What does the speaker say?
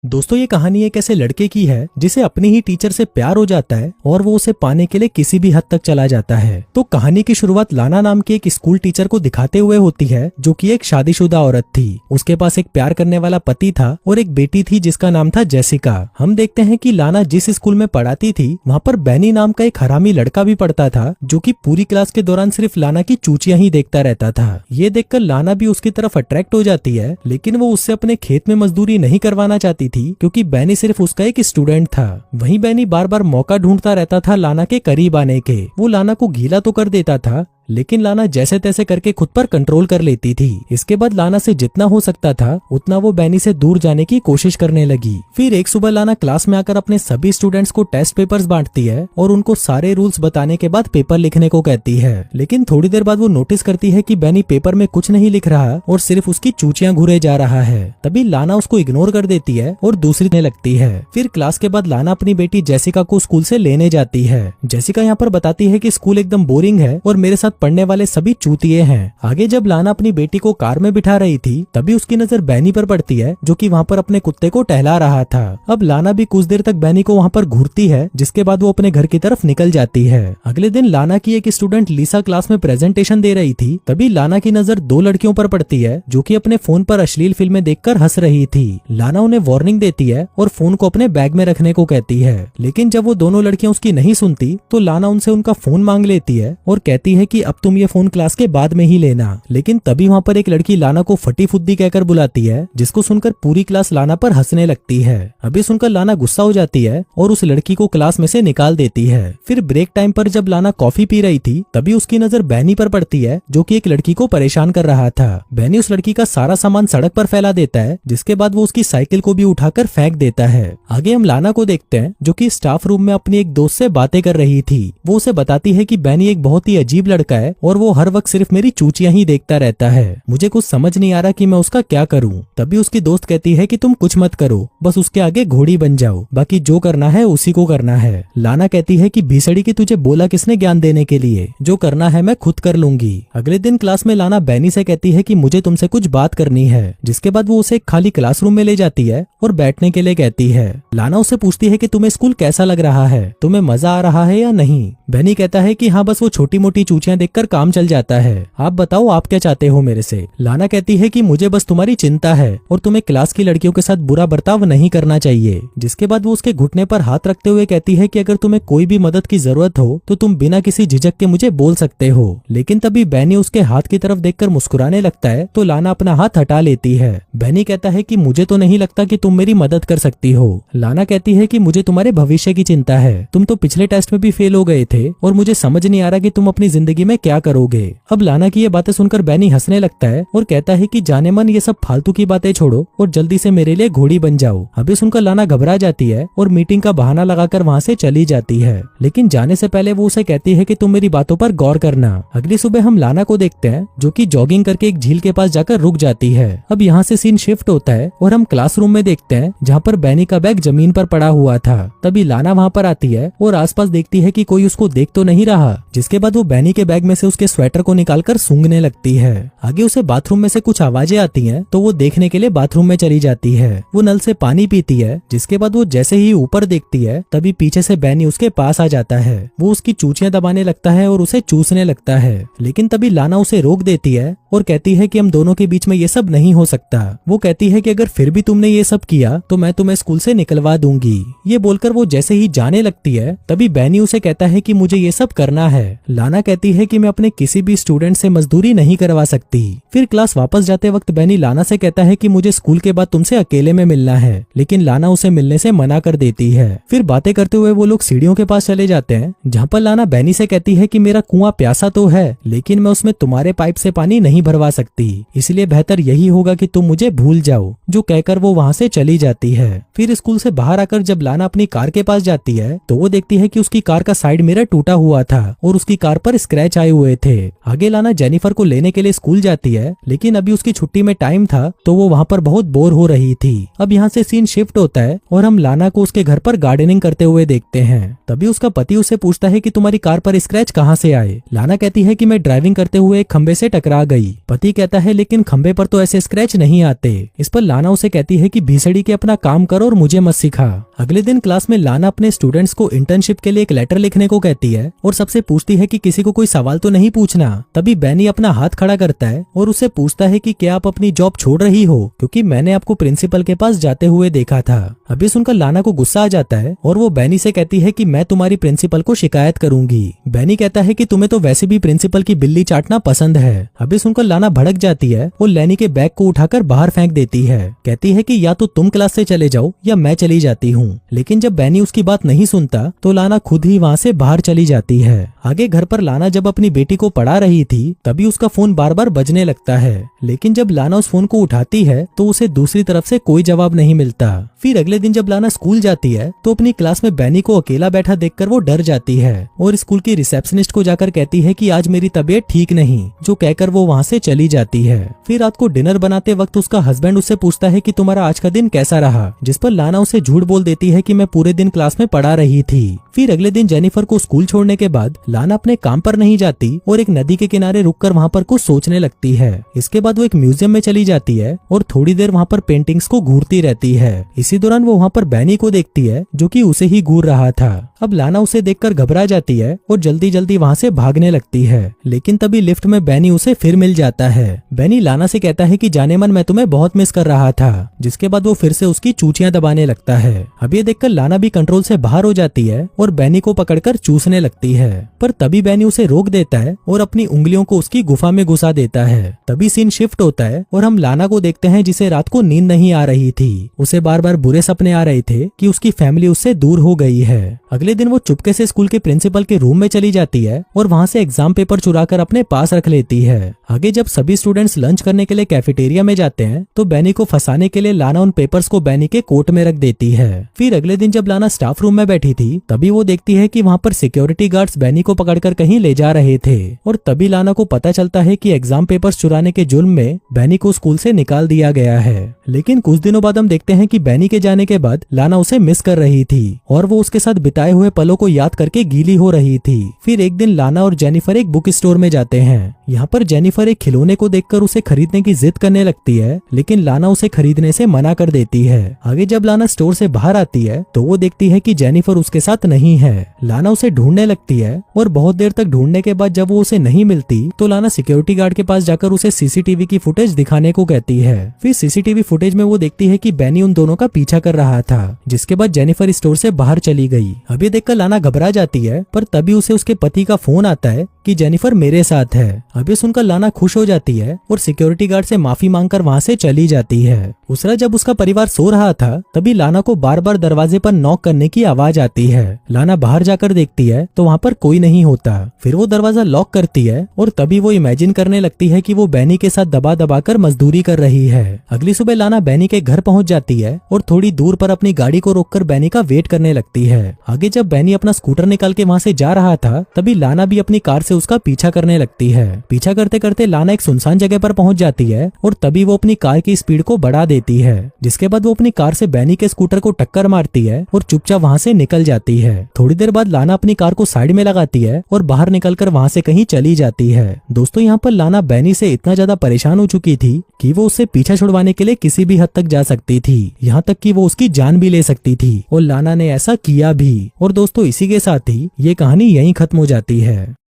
दोस्तों ये कहानी एक ऐसे लड़के की है जिसे अपनी ही टीचर से प्यार हो जाता है और वो उसे पाने के लिए किसी भी हद तक चला जाता है। तो कहानी की शुरुआत लाना नाम की एक स्कूल टीचर को दिखाते हुए होती है जो कि एक शादीशुदा औरत थी। उसके पास एक प्यार करने वाला पति था और एक बेटी थी जिसका नाम था जेसिका। हम देखते हैं कि लाना जिस स्कूल में पढ़ाती थी वहाँ पर बैनी नाम का एक हरामी लड़का भी पढ़ता था जो कि पूरी क्लास के दौरान सिर्फ लाना की चूचियां ही देखता रहता था। ये देखकर लाना भी उसकी तरफ अट्रैक्ट हो जाती है, लेकिन वो उससे अपने खेत में मजदूरी नहीं करवाना चाहती थी क्योंकि बैनी सिर्फ उसका एक स्टूडेंट था। वहीं बैनी बार बार मौका ढूंढता रहता था लाना के करीब आने के। वो लाना को गीला तो कर देता था लेकिन लाना जैसे तैसे करके खुद पर कंट्रोल कर लेती थी। इसके बाद लाना से जितना हो सकता था उतना वो बैनी से दूर जाने की कोशिश करने लगी। फिर एक सुबह लाना क्लास में आकर अपने सभी स्टूडेंट्स को टेस्ट पेपर्स बांटती है और उनको सारे रूल्स बताने के बाद पेपर लिखने को कहती है। लेकिन थोड़ी देर बाद वो नोटिस करती है कि बैनी पेपर में कुछ नहीं लिख रहा और सिर्फ उसकी चूचियां घूरे जा रहा है। तभी लाना उसको इग्नोर कर देती है और दूसरी ने लगती है। फिर क्लास के बाद लाना अपनी बेटी जेसिका को स्कूल से लेने जाती है। जेसिका यहाँ पर बताती है कि स्कूल एकदम बोरिंग है और मेरे साथ पढ़ने वाले सभी चूतिए हैं। आगे जब लाना अपनी बेटी को कार में बिठा रही थी तभी उसकी नजर बैनी पर पड़ती है जो कि वहाँ पर अपने कुत्ते को टहला रहा था। अब लाना भी कुछ देर तक बैनी को वहाँ पर घूरती है जिसके बाद वो अपने घर की तरफ निकल जाती है। अगले दिन लाना की एक स्टूडेंट लीसा क्लास में प्रेजेंटेशन दे रही थी। तभी लाना की नजर दो लड़कियों पर पड़ती है जो कि अपने फोन पर अश्लील फिल्में देखकर हंस रही थी। लाना उन्हें वार्निंग देती है और फोन को अपने बैग में रखने को कहती है, लेकिन जब वो दोनों लड़कियां उसकी नहीं सुनती तो लाना उनसे उनका फोन मांग लेती है और कहती है कि अब तुम ये फोन क्लास के बाद में ही लेना। लेकिन तभी वहाँ पर एक लड़की लाना को फटी फुद्दी कहकर बुलाती है जिसको सुनकर पूरी क्लास लाना पर हंसने लगती है। अभी सुनकर लाना गुस्सा हो जाती है और उस लड़की को क्लास में से निकाल देती है। फिर ब्रेक टाइम पर जब लाना कॉफी पी रही थी तभी उसकी नजर बैनी पर पड़ती है जो कि एक लड़की को परेशान कर रहा था। बैनी उस लड़की का सारा सामान सड़क पर फैला देता है जिसके बाद वो उसकी साइकिल को भी उठाकर फेंक देता है। आगे हम लाना को देखते हैं जो कि स्टाफ रूम में अपनी एक दोस्त से बातें कर रही थी। वो उसे बताती है कि बैनी एक बहुत ही अजीब लड़का है और वो हर वक्त सिर्फ मेरी चूचियां ही देखता रहता है। मुझे कुछ समझ नहीं आ रहा कि मैं उसका क्या करूं। तभी उसकी दोस्त कहती है कि तुम कुछ मत करो, बस उसके आगे घोड़ी बन जाओ, बाकी जो करना है उसी को करना है। लाना कहती है कि भीसड़ी की तुझे बोला किसने ज्ञान देने के लिए, जो करना है मैं खुद कर लूंगी। अगले दिन क्लास में लाना बैनी से कहती है कि मुझे तुमसे कुछ बात करनी है, जिसके बाद वो उसे एक खाली क्लासरूम में ले जाती है और बैठने के लिए कहती है। लाना उससे पूछती है कि तुम्हें स्कूल कैसा लग रहा है, तुम्हें मजा आ रहा है या नहीं। बैनी कहता है कि हाँ, बस वो छोटी मोटी चूचियां देखकर काम चल जाता है, आप बताओ आप क्या चाहते हो मेरे से। लाना कहती है कि मुझे बस तुम्हारी चिंता है और तुम्हें क्लास की लड़कियों के साथ बुरा बर्ताव नहीं करना चाहिए। जिसके बाद वो उसके घुटने पर हाथ रखते हुए कहती है कि अगर तुम्हें कोई भी मदद की जरूरत हो तो तुम बिना किसी झिझक के मुझे बोल सकते हो। लेकिन तभी बैनी उसके हाथ की तरफ देखकर मुस्कुराने लगता है तो लाना अपना हाथ हटा लेती है। बैनी कहता है कि मुझे तो नहीं लगता कि तुम मेरी मदद कर सकती हो। लाना कहती है कि मुझे तुम्हारे भविष्य की चिंता है, तुम तो पिछले टेस्ट में भी फेल हो गए थे और मुझे समझ नहीं आ रहा कि तुम अपनी जिंदगी में क्या करोगे। अब लाना की ये बातें सुनकर बैनी हंसने लगता है और कहता है कि जाने मन ये सब फालतू की बातें छोड़ो और जल्दी से मेरे लिए घोड़ी बन जाओ। अभी सुनकर लाना घबरा जाती है और मीटिंग का बहाना लगाकर वहाँ से चली जाती है। लेकिन जाने से पहले वो उसे कहती है कि तुम मेरी बातों पर गौर करना। अगली सुबह हम लाना को देखते हैं जो कि जॉगिंग करके एक झील के पास जाकर रुक जाती है। अब यहाँ से सीन शिफ्ट होता है और हम क्लासरूम में देखते हैं जहाँ पर बैनी का बैग जमीन पर पड़ा हुआ था। तभी लाना वहाँ पर आती है और आसपास देखती है कि कोई उसको देख तो नहीं रहा। जिसके बाद वो बैनी के बैग में से उसके स्वेटर को निकालकर सूंघने लगती है। आगे उसे बाथरूम में से कुछ आवाजें आती हैं तो वो देखने के लिए बाथरूम में चली जाती है। वो नल से पानी पीती है। जिसके बाद वो जैसे ही ऊपर देखती है तभी पीछे से बैनी उसके पास आ जाता है। वो उसकी चूचियां दबाने लगता है और उसे चूसने लगता है। लेकिन तभी लाना उसे रोक देती है और कहती है कि हम दोनों के बीच में ये सब नहीं हो सकता। वो कहती है कि अगर फिर भी तुमने ये सब किया तो मैं तुम्हें स्कूल से निकलवा दूंगी। ये बोलकर वो जैसे ही जाने लगती है तभी बैनी उसे कहता है कि मुझे ये सब करना है। लाना कहती है कि मैं अपने किसी भी स्टूडेंट से मजदूरी नहीं करवा सकती। फिर क्लास वापस जाते वक्त बैनी लाना से कहता है कि मुझे स्कूल के बाद तुमसे अकेले में मिलना है, लेकिन लाना उसे मिलने से मना कर देती है। फिर बातें करते हुए वो लोग सीढ़ियों के पास चले जाते हैं जहाँ पर लाना बैनी से कहती है कि मेरा कुआं प्यासा तो है लेकिन मैं उसमें तुम्हारे पाइप से पानी नहीं भरवा सकती, इसलिए बेहतर यही होगा कि तुम मुझे भूल जाओ। जो कहकर वो वहाँ से चली जाती है। फिर स्कूल से बाहर आकर जब लाना अपनी कार के पास जाती है तो वो देखती है कि उसकी कार का साइड मिरर टूटा हुआ था और उसकी कार पर स्क्रैच छाए हुए थे। आगे लाना जेनिफर को लेने के लिए स्कूल जाती है, लेकिन अभी उसकी छुट्टी में टाइम था तो वो वहाँ पर बहुत बोर हो रही थी। अब यहाँ से सीन शिफ्ट होता है और हम लाना को उसके घर पर गार्डनिंग करते हुए देखते हैं। तभी उसका पति उससे पूछता है कि तुम्हारी कार पर स्क्रैच कहाँ से आए। लाना कहती है कि मैं ड्राइविंग करते हुए एक खंबे से टकरा गई। पति कहता है लेकिन खंबे पर तो ऐसे स्क्रैच नहीं आते। इस पर लाना उसे कहती है कि भीसड़ी के अपना काम करो और मुझे मत सिखा। अगले दिन क्लास में लाना अपने स्टूडेंट्स को इंटर्नशिप के लिए एक लेटर लिखने को कहती है और सबसे पूछती है कि किसी को कोई सवाल तो नहीं पूछना। तभी बैनी अपना हाथ खड़ा करता है और उससे पूछता है कि क्या आप अपनी जॉब छोड़ रही हो, क्योंकि मैंने आपको प्रिंसिपल के पास जाते हुए देखा था। अभी सुनकर लाना को गुस्सा आ जाता है और वो बैनी से कहती है कि मैं तुम्हारी प्रिंसिपल को शिकायत करूंगी। बैनी कहता है कि तुम्हें तो वैसे भी प्रिंसिपल की बिल्ली चाटना पसंद है। अभी सुनकर लाना भड़क जाती है और लैनी के बैग को उठाकर बाहर फेंक देती है। कहती है कि या तो तुम क्लास से चले जाओ या मैं चली जाती हूँ। लेकिन जब बैनी उसकी बात नहीं सुनता तो लाना खुद ही वहाँ से बाहर चली जाती है। आगे घर पर लाना जब अपनी बेटी को पढ़ा रही थी तभी उसका फोन बार बार बजने लगता है, लेकिन जब लाना उस फोन को उठाती है तो उसे दूसरी तरफ से कोई जवाब नहीं मिलता। फिर अगले दिन जब लाना स्कूल जाती है तो अपनी क्लास में बैनी को अकेला बैठा देखकर वो डर जाती है और स्कूल की रिसेप्शनिस्ट को जाकर कहती है कि आज मेरी तबीयत ठीक नहीं, जो कहकर वो वहाँ से चली जाती है। फिर रात को डिनर बनाते वक्त उसका हस्बैंड उससे पूछता है कि तुम्हारा आज का दिन कैसा रहा, जिस पर लाना उसे झूठ बोल देती है कि मैं पूरे दिन क्लास में पढ़ा रही थी। फिर अगले दिन जेनिफर को स्कूल छोड़ने के बाद लाना अपने काम पर नहीं जाती और एक नदी के किनारे रुककर वहाँ पर कुछ सोचने लगती है। इसके बाद वो एक म्यूजियम में चली जाती है और थोड़ी देर वहाँ पर पेंटिंग्स को घूरती रहती है। इसी दौरान वो वहाँ पर बैनी को देखती है जो कि उसे ही घूर रहा था। अब लाना उसे देखकर घबरा जाती है और जल्दी जल्दी वहाँ से भागने लगती है, लेकिन तभी लिफ्ट में बैनी उसे फिर मिल जाता है। बैनी लाना से कहता है कि जाने मन मैं तुम्हें बहुत मिस कर रहा था, जिसके बाद वो फिर से उसकी चूचियां दबाने लगता है। अब ये देखकर लाना भी कंट्रोल से बाहर हो जाती है और बैनी को पकड़कर चूसने लगती है, पर तभी बैनी उसे रोक देता है और अपनी उंगलियों को उसकी गुफा में घुसा देता है। तभी सीन शिफ्ट होता है और हम लाना को देखते हैं जिसे रात को नींद नहीं आ रही थी। उसे बार बार बुरे सपने आ रहे थे कि उसकी फैमिली उससे दूर हो गई है। अगले दिन वो चुपके से स्कूल के प्रिंसिपल के रूम में चली जाती है और वहाँ से एग्जाम पेपर चुराकर अपने पास रख लेती है। आगे जब सभी स्टूडेंट्स लंच करने के लिए कैफेटेरिया में जाते हैं तो बैनी को फंसाने के लिए लाना उन पेपर्स को बैनी के कोट में रख देती है। फिर अगले दिन जब लाना स्टाफ रूम में बैठी थी तभी वो देखती है कि वहाँ पर सिक्योरिटी गार्ड्स बैनी को पकड़कर कहीं ले जा रहे थे और तभी लाना को पता चलता है कि एग्जाम पेपर्स चुराने के जुर्म में बैनी को स्कूल से निकाल दिया गया है। लेकिन कुछ दिनों बाद हम देखते हैं कि बैनी के जाने के बाद लाना उसे मिस कर रही थी और वो उसके साथ बिताए हुए पलों को याद करके गीली हो रही थी। फिर एक दिन लाना और जेनिफर एक बुक स्टोर में जाते हैं। यहाँ पर जेनिफर एक खिलौने को देखकर उसे खरीदने की जिद करने लगती है, लेकिन लाना उसे खरीदने से मना कर देती है। आगे जब लाना स्टोर से बाहर आती है तो वो देखती है कि जेनिफर उसके साथ नहीं है। लाना उसे ढूंढने लगती है और बहुत देर तक ढूंढने के बाद जब वो उसे नहीं मिलती तो लाना सिक्योरिटी गार्ड के पास जाकर उसे सीसीटीवी की फुटेज दिखाने को कहती है। फिर सीसीटीवी फुटेज में वो देखती है कि बैनी उन दोनों का पीछा कर रहा था, जिसके बाद जेनिफर स्टोर से बाहर चली गई। अभी देखकर लाना घबरा जाती है, पर तभी उसे उसके पति का फोन आता है कि जेनिफर मेरे साथ है। अभी सुनकर लाना खुश हो जाती है और सिक्योरिटी गार्ड से माफी मांगकर वहाँ से चली जाती है। उस रात जब उसका परिवार सो रहा था तभी लाना को बार बार दरवाजे पर नॉक करने की आवाज आती है। लाना बाहर जाकर देखती है तो वहाँ पर कोई नहीं होता। फिर वो दरवाजा लॉक करती है और तभी वो इमेजिन करने लगती है कि वो बैनी के साथ दबा दबा कर मजदूरी कर रही है। अगली सुबह लाना बैनी के घर पहुंच जाती है और थोड़ी दूर पर अपनी गाड़ी को रोककर बैनी का वेट करने लगती है। आगे जब बैनी अपना स्कूटर निकाल के वहाँ से जा रहा था तभी लाना भी अपनी कार से उसका पीछा करने लगती है। पीछा करते करते लाना एक सुनसान जगह पर पहुंच जाती है और तभी वो अपनी कार की स्पीड को बढ़ा देती है, जिसके बाद वो अपनी कार से बैनी के स्कूटर को टक्कर मारती है और चुपचाप वहाँ से निकल जाती है। थोड़ी देर बाद लाना अपनी कार को साइड में लगाती है और बाहर निकलकर वहाँ से कहीं चली जाती है। दोस्तों, यहाँ पर लाना बैनी से इतना ज्यादा परेशान हो चुकी थी कि वो उससे पीछा छुड़वाने के लिए किसी भी हद तक जा सकती थी, यहाँ तक कि वो उसकी जान भी ले सकती थी और लाना ने ऐसा किया भी। और दोस्तों, इसी के साथ ही ये कहानी यहीं खत्म हो जाती है।